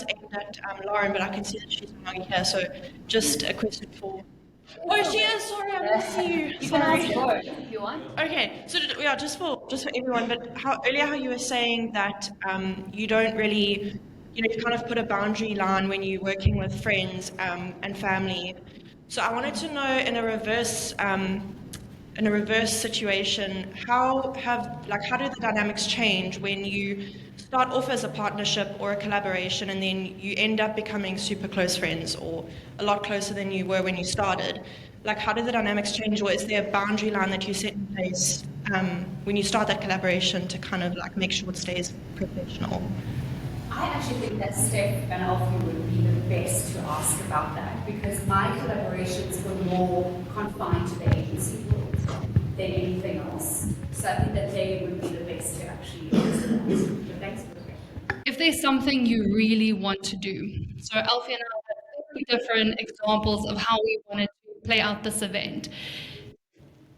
aimed at Lauren, but I can see that she's no longer here. So just a question for... Oh, she is. Sorry, I didn't see you. You Sorry. can ask more if you want. Okay, so yeah, just for everyone. But how you were saying that you don't really, you kind of put a boundary line when you're working with friends and family. So I wanted to know in a reverse situation, how do the dynamics change when you start off as a partnership or a collaboration and then you end up becoming super close friends or a lot closer than you were when you started? Like, how do the dynamics change, or is there a boundary line that you set in place when you start that collaboration to kind of like make sure it stays professional? I actually think that Steph and Alfie would be the best to ask about that, because my collaborations were more confined to the agency world than anything else. So I think that they would be the best to actually answer that. But thanks for the question. If there's something you really want to do, so Alfie and I have different examples of how we wanted to play out this event.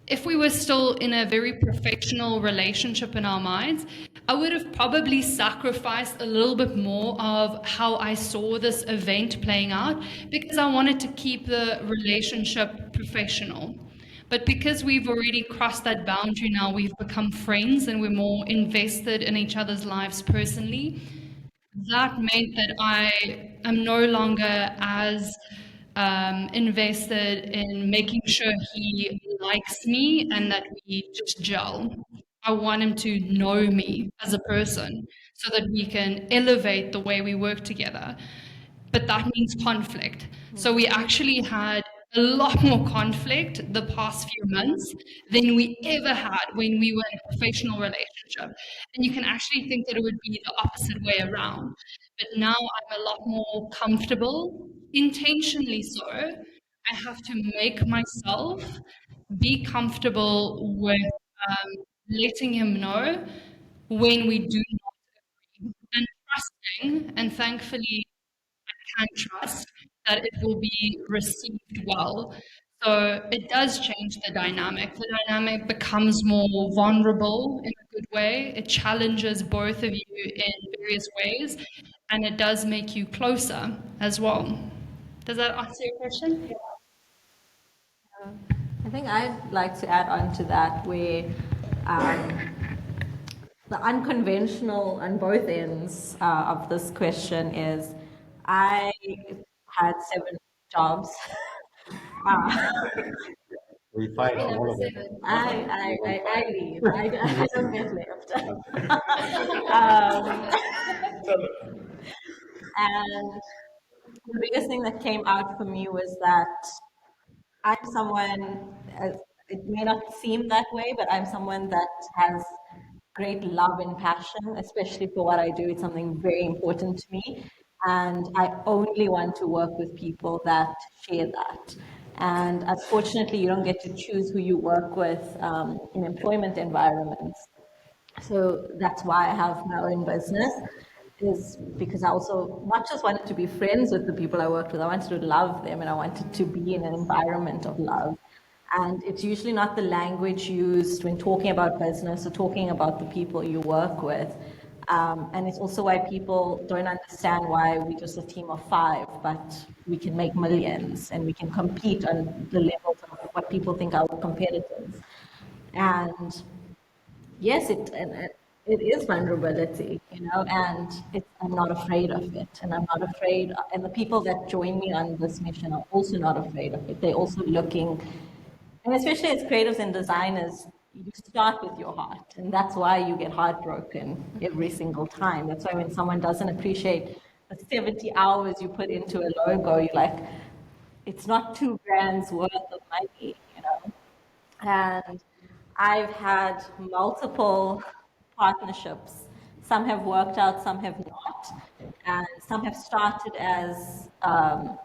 If we were still in a very professional relationship in our minds, I would have probably sacrificed a little bit more of how I saw this event playing out, because I wanted to keep the relationship professional. But because we've already crossed that boundary now, we've become friends and we're more invested in each other's lives personally, that meant that I am no longer as invested in making sure he likes me and that we just gel. I want him to know me as a person so that we can elevate the way we work together. But that means conflict. So we actually had a lot more conflict the past few months than we ever had when we were in a professional relationship. And you can actually think that it would be the opposite way around. But now I'm a lot more comfortable, intentionally so. I have to make myself be comfortable with letting him know when we do not agree, and trusting, and thankfully can trust that it will be received well. So it does change the dynamic. The dynamic becomes more vulnerable in a good way. It challenges both of you in various ways, and it does make you closer as well. Does that answer your question? I think I'd like to add on to that, where the unconventional on both ends of this question is I had 7 jobs. We fight for all of them. I leave. I don't get left. And the biggest thing that came out for me was that I'm someone, it may not seem that way, but I'm someone that has great love and passion, especially for what I do. It's something very important to me. And I only want to work with people that share that. And unfortunately, you don't get to choose who you work with in employment environments. So that's why I have my own business, is because I also not just wanted to be friends with the people I worked with, I wanted to love them and I wanted to be in an environment of love. And it's usually not the language used when talking about business or talking about the people you work with. And it's also why people don't understand why we're just a team of 5, but we can make millions and we can compete on the levels of what people think are competitors. And yes, it is vulnerability, and I'm not afraid of it, and I'm not afraid, and the people that join me on this mission are also not afraid of it. They're also looking, and especially as creatives and designers, you start with your heart, and that's why you get heartbroken every single time. That's why when someone doesn't appreciate the 70 hours you put into a logo, you're like, it's not $2,000 worth of money, And I've had multiple partnerships. Some have worked out, some have not. And some have started as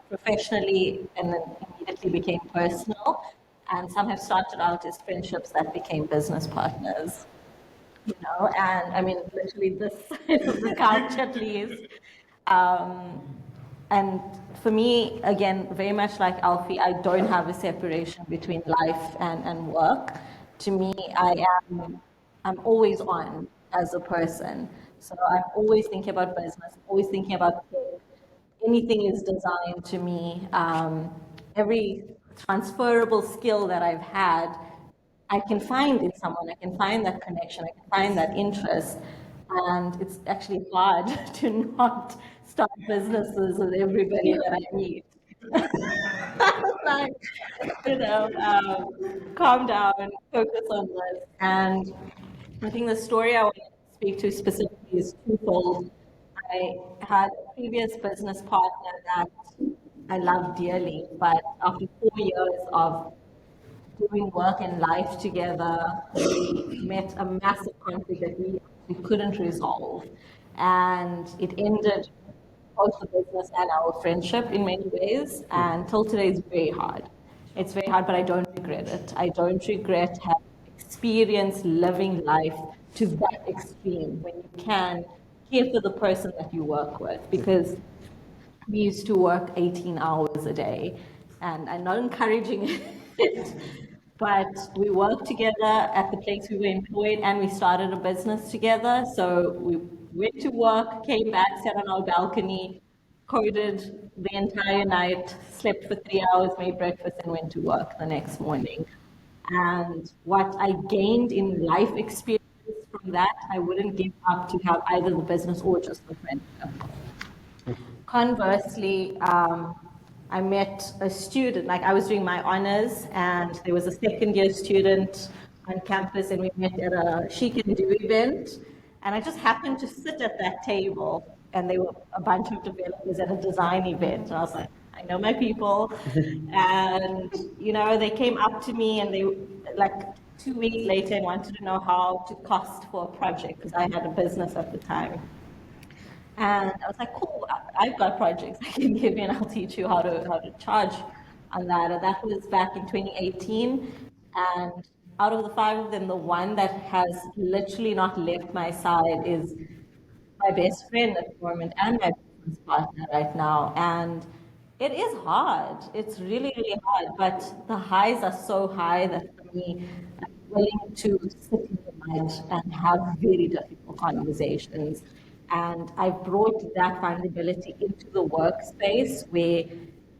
professionally and then immediately became personal. And some have started out as friendships that became business partners. And I mean, literally this side of the couch at least. And for me, again, very much like Alfie, I don't have a separation between life and work. To me, I'm always on as a person. So I'm always thinking about business, always thinking about anything is designed to me. Every transferable skill that I've had, I can find in someone. I can find that connection. I can find that interest. And it's actually hard to not start businesses with everybody that I meet. Like, calm down, focus on this. And I think the story I want to speak to specifically is twofold. I had a previous business partner that I loved dearly, but after 4 years of doing work and life together, we met a massive conflict that we couldn't resolve. And it ended both the business and our friendship in many ways. And till today is very hard. It's very hard, but I don't regret it. I don't regret having experienced living life to that extreme when you can care for the person that you work with. Because we used to work 18 hours a day, and I'm not encouraging it, but we worked together at the place we were employed, and we started a business together. So we went to work, came back, sat on our balcony, coded the entire night, slept for 3 hours, made breakfast, and went to work the next morning. And what I gained in life experience from that, I wouldn't give up to have either the business or just the friendship. Conversely, I met a student, like I was doing my honors, and there was a second year student on campus, and we met at a She Can Do event. And I just happened to sit at that table, and there were a bunch of developers at a design event. And I was like, I know my people. And, they came up to me, and they, like 2 weeks later, and wanted to know how to cost for a project, because I had a business at the time. And I was like, cool, I've got projects I can give you, and I'll teach you how to charge on that. And that was back in 2018. And out of the 5 of them, the one that has literally not left my side is my best friend at the moment and my business partner right now. And it is hard. It's really, really hard. But the highs are so high that for me, I'm willing to sit in the mud and have very difficult conversations. And I've brought that vulnerability into the workspace where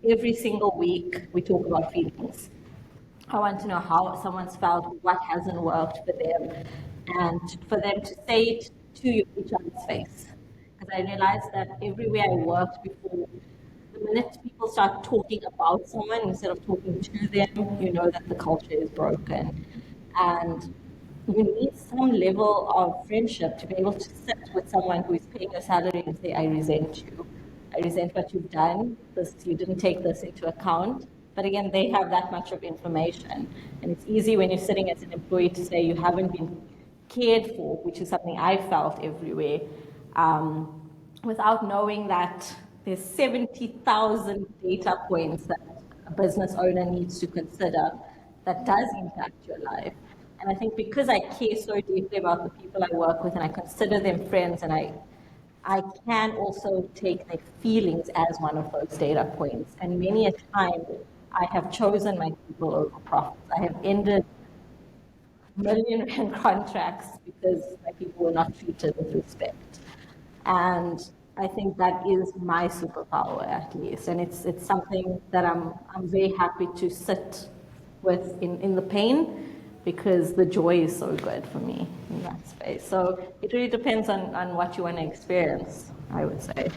every single week we talk about feelings. I want to know how someone's felt, what hasn't worked for them, and for them to say it to each other's face. Because I realized that everywhere I worked before, the minute people start talking about someone instead of talking to them, you know that the culture is broken. And you need some level of friendship to be able to sit with someone who is paying your salary and say, I resent you. I resent what you've done. You didn't take this into account. But again, they have that much of information. And it's easy when you're sitting as an employee to say you haven't been cared for, which is something I felt everywhere, without knowing that there's 70,000 data points that a business owner needs to consider that does impact your life. And I think because I care so deeply about the people I work with and I consider them friends, and I can also take their feelings as one of those data points. And many a time, I have chosen my people over profits. I have ended million-rand contracts because my people were not treated with respect. And I think that is my superpower, at least. And it's something that I'm very happy to sit with in the pain, because the joy is so good for me in that space. So it really depends on what you want to experience, I would say.